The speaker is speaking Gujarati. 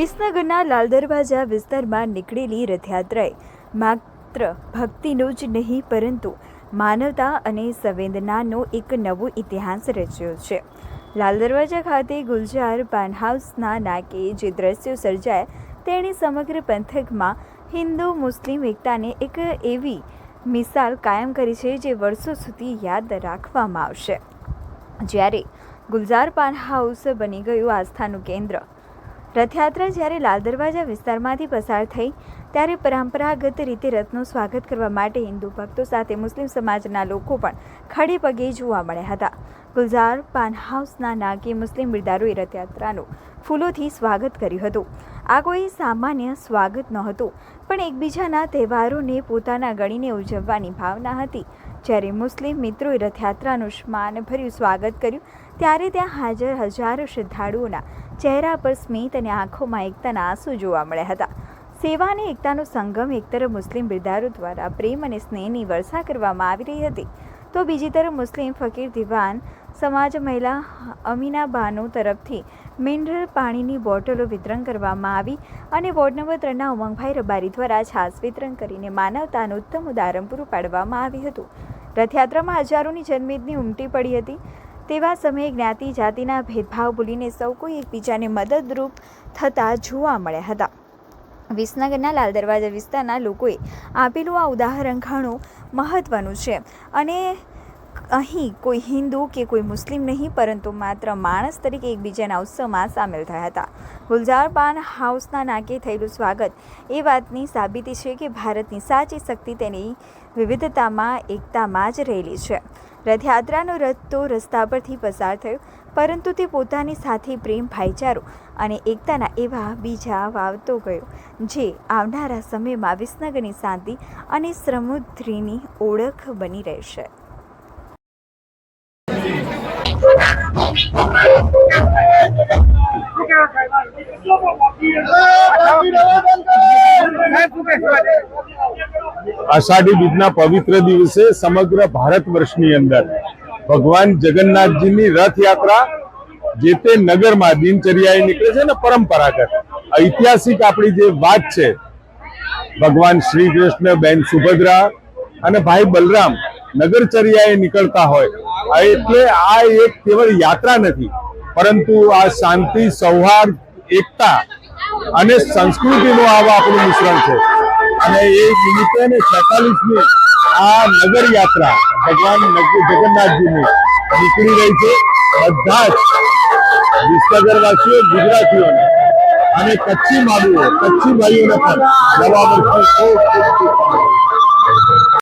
વિસનગરના લાલ દરવાજા વિસ્તારમાં નીકળેલી રથયાત્રાએ માત્ર ભક્તિનો જ નહીં પરંતુ માનવતા અને સંવેદનાનો એક નવો ઇતિહાસ રચ્યો છે. લાલ દરવાજા ખાતે ગુલજાર પાન હાઉસના નાકે જે દ્રશ્યો સર્જાયા તેણે સમગ્ર પંથકમાં હિન્દુ મુસ્લિમ એકતાને એક એવી મિસાલ કાયમ કરી છે જે વર્ષો સુધી યાદ રાખવામાં આવશે. જ્યારે ગુલજાર પાન હાઉસ બની ગયું આસ્થાનું કેન્દ્ર. રથયાત્રા જ્યારે લાલ દરવાજા વિસ્તારમાંથી પસાર થઈ ત્યારે પરંપરાગત રીતે રથનું સ્વાગત કરવા માટે હિન્દુ ભક્તો સાથે મુસ્લિમ સમાજના લોકો પણ ખડે પગે જોવા મળ્યા હતા. ગુલજાર પાન હાઉસના નાકે મુસ્લિમ બિરદારોએ રથયાત્રાનું ફૂલોથી સ્વાગત કર્યું હતું. આ કોઈ સામાન્ય સ્વાગત નહોતું પણ એકબીજાના તહેવારોને પોતાના ગણીને ઉજવવાની ભાવના હતી. જ્યારે મુસ્લિમ મિત્રોએ રથયાત્રાનું સ્માનભર્યું સ્વાગત કર્યું ત્યારે ત્યાં હાજર હજારો શ્રદ્ધાળુઓના ચહેરા પર સ્મિત અને આંખોમાં એકતાના આંસુ જોવા મળ્યા હતા. સેવા અને એકતાનો સંગમ. એક તરફ મુસ્લિમ બિરદારો દ્વારા પ્રેમ અને સ્નેહની વર્ષા કરવામાં આવી રહી હતી તો બીજી તરફ મુસ્લિમ ફકીર દિવાન સમાજ મહિલા અમીનાબાનો તરફથી મિનરલ પાણીની બોટલો વિતરણ કરવામાં આવી અને વોર્ડ નંબર 3ના ઉમંગભાઈ રબારી દ્વારા છાશ વિતરણ કરીને માનવતાનું ઉત્તમ ઉદાહરણ પૂરું પાડવામાં આવ્યું હતું. રથયાત્રામાં હજારોની જનમેદની ઉમટી પડી હતી. તેવા સમયે જ્ઞાતિ જાતિના ભેદભાવ ભૂલીને સૌ કોઈ એકબીજાને મદદરૂપ થતા જોવા મળ્યા હતા. વિસનગરના લાલ દરવાજા વિસ્તારના લોકોએ આપેલું આ ઉદાહરણ ઘણું મહત્વનું છે અને અહીં કોઈ હિન્દુ કે કોઈ મુસ્લિમ નહીં પરંતુ માત્ર માણસ તરીકે એકબીજાના ઉત્સવમાં સામેલ થયા હતા. ગુલજાર પાન હાઉસના નાકે થયેલું સ્વાગત એ વાતની સાબિતી છે કે ભારતની સાચી શક્તિ તેની વિવિધતામાં એકતામાં જ રહેલી છે. રથયાત્રાનો રથ તો રસ્તા પરથી પસાર થયો પરંતુ તે પોતાની સાથે પ્રેમ, ભાઈચારો અને એકતાના એવા બીજા વાવતો ગયો જે આવનારા સમયમાં વિસનગરની શાંતિ અને સમૃદ્ધિની ઓળખ બની રહેશે. આષાઢી બીજના પવિત્ર દિવસે સમગ્ર ભારત વર્ષની અંદર ભગવાન જગન્નાથજીની રથયાત્રા જે તે નગરમાં દિનચર્યાએ નીકળે છે ને પરંપરાગત ઐતિહાસિક આપણી જે વાત છે, ભગવાન શ્રી કૃષ્ણ, બેન સુભદ્રા અને ભાઈ બલરામ નગરચર્યાએ નીકળતા હોય એટલે આ એક કેવળ યાત્રા નથી પરંતુ આ શાંતિ, સૌહાર્દ, એકતા અને સંસ્કૃતિનું આવા આપણું મિશ્રણ છે. અને એ નિમિત્તે 46મી આ નગર યાત્રા ભગવાન જગન્નાથજીની નીકળી રહી છે. બધા જ વિસનગરવાસીઓ, ગુજરાતીઓને અને કચ્છી માળુઓ, કચ્છી ભાઈઓને પણ નવા વર્ષની ખૂબ ખૂબ શુભકામનાઓ.